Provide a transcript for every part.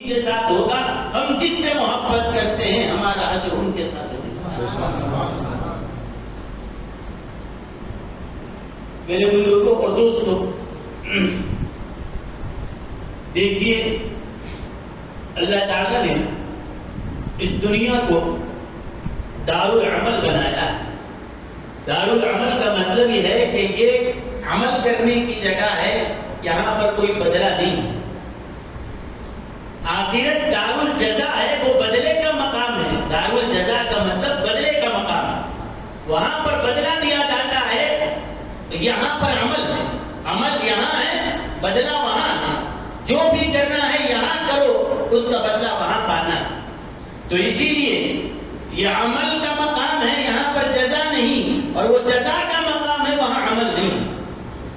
کے ساتھ ہوگا. ہم جس سے محبت کرتے ہیں ہمارا حشر ان کے ساتھ ہوگا. میرے بزرگوں اور دوستوں، دیکھیے اللہ تعالیٰ نے اس دنیا کو دار العمل بنایا. دار العمل کا مطلب یہ ہے کہ یہ عمل کرنے کی جگہ ہے، یہاں پر کوئی بدلہ نہیں. آخرت دار الجزا ہے، وہ بدلے کا مقام ہے. دار الجزا کا مطلب بدلے کا مقام ہے، وہاں پر بدلہ دیا جاتا ہے. یہاں پر عمل ہے، عمل یہاں ہے، بدلہ وہاں ہے. جو بھی کرنا ہے یہاں کرو، اس کا بدلہ وہاں پانا ہے. تو اسی لیے یہ عمل کا مقام ہے، یہاں پر جزا نہیں، اور وہ جزا کا مقام ہے، وہاں عمل نہیں.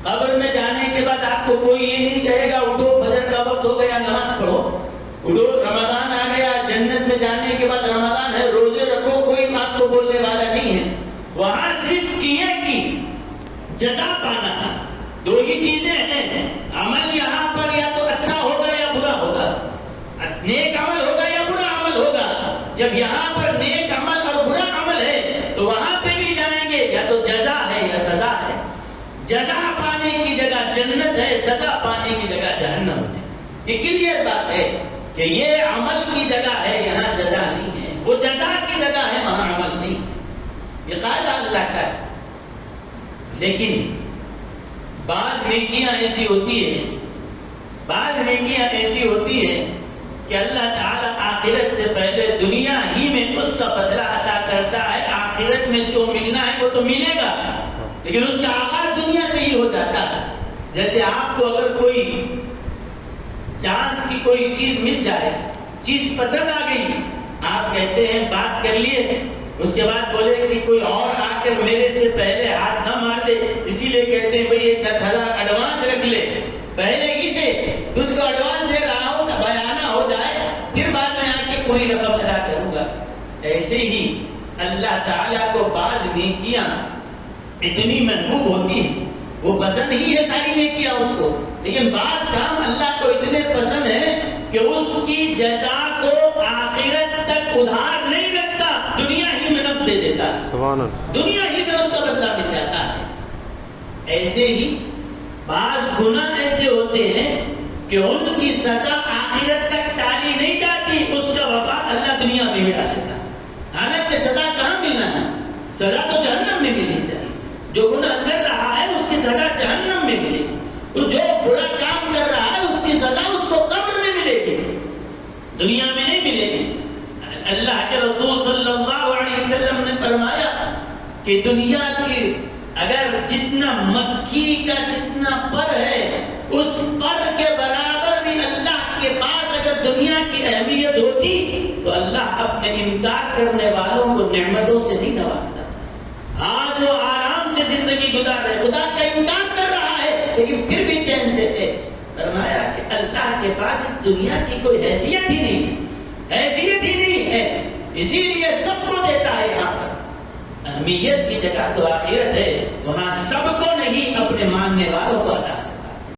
قبر میں جانے کے بعد آپ کو کوئی یہ نہیں کہے گا اٹھو فجر کا وقت ہو گیا نماز پڑھو، اٹھو رمضان آ گیا. جنت میں جانے کے بعد رمضان ہے روزے رکھو، کوئی آپ کو بولنے والا نہیں ہے. وہاں صرف کیے کی جزا پانا. دو ہی چیزیں ہیں، عمل یہاں پر یا تو اچھا ہوگا یا برا ہوگا، نیک عمل ہوگا یا برا عمل ہوگا. جب یہاں پر نیک عمل اور برا عمل ہے تو وہاں پہ بھی جائیں گے، یا تو جزا ہے یا سزا ہے. جزا پانے کی جگہ جنت ہے، سزا پانے کی جگہ جہنم ہے. یہ کلیئر بات ہے کہ یہ عمل کی جگہ ہے، یہاں جزا نہیں ہے. وہ جزا کی جگہ ہے، وہاں عمل نہیں. یہ قاعدہ اللہ کا ہے. لیکن بعض نیکیاں ایسی ہوتی ہیں، بعض نیکیاں ایسی ہوتی ہیں کہ اللہ تعالیٰ آخرت سے پہلے دنیا ہی میں اس کا بدلہ عطا کرتا ہے. آخرت میں جو ملنا ہے وہ تو ملے گا، لیکن اس کا آغاز دنیا سے ہی ہو جاتا ہے. جیسے آپ کو اگر کوئی چانس کی کوئی چیز مل جائے، چیز پسند آ گئی، آپ کہتے ہیں بات کر لیے، اس کے بعد بولے کہ کوئی اور آ کر میرے سے پہلے ہاتھ نہ مار دے، اسی لیے کہتے ہیں بھئی 10,000 ایڈوانس رکھ لے، پہلے ہی سے تجھ کو ایڈوانس دے رہا ہوں، بیانہ ہو جائے، پھر بعد میں آ کے پوری رقم ادا کروں گا. ایسے ہی اللہ تعالیٰ کو بعض نیکیاں اتنی محبوب ہوتی ہیں، وہ پسند ہی ہے ساری نیکیاں اس کو، لیکن بعض کام اللہ کو اتنے پسند ہیں کہ اس کی جزا کو آخرت تک ادھار نہیں رکھتا، دنیا ہی میں نب دے دیتا ہے. سبحان اللہ. دنیا ہی میں اس کا بدلہ مل جاتا ہے. ایسے ہی بعض گناہ ایسے ہوتے ہیں کہ ان کی سزا آخرت تک ٹالی نہیں جاتی، اس کا وبال اللہ دنیا میں ملا دیتا ہے. حالانکہ سزا کہاں ملنا ہے؟ سزا تو جہنم میں ملنی چاہیے. جو گناہ کر رہا ہے اس کی سزا جہنم میں ملے گی، جو برا کام کر رہا ہے اس کی سزا اس کو قبر میں ملے گی، دنیا میں نہیں ملے گی. اللہ کے رسول صلی اللہ علیہ وسلم نے فرمایا کہ دنیا کی اگر جتنا مکھی کا جتنا پر ہے، اس پر کے برابر بھی اللہ کے پاس اگر دنیا کی اہمیت ہوتی تو اللہ اپنے انکار کرنے والوں کو نعمتوں سے نہیں نوازتا. آج وہ آرام سے زندگی گزار رہے، خدا کا انکار کر رہا ہے لیکن پھر بھی چین سے ہے. فرمایا کہ اللہ کے پاس اس دنیا کی کوئی حیثیت ہی نہیں، حیثیت ہی نہیں ہے، اسی لیے سب کو دیتا ہے. یہاں پر اہمیت کی جگہ تو آخرت ہے، وہاں سب کو نہیں، اپنے ماننے والوں کو عطا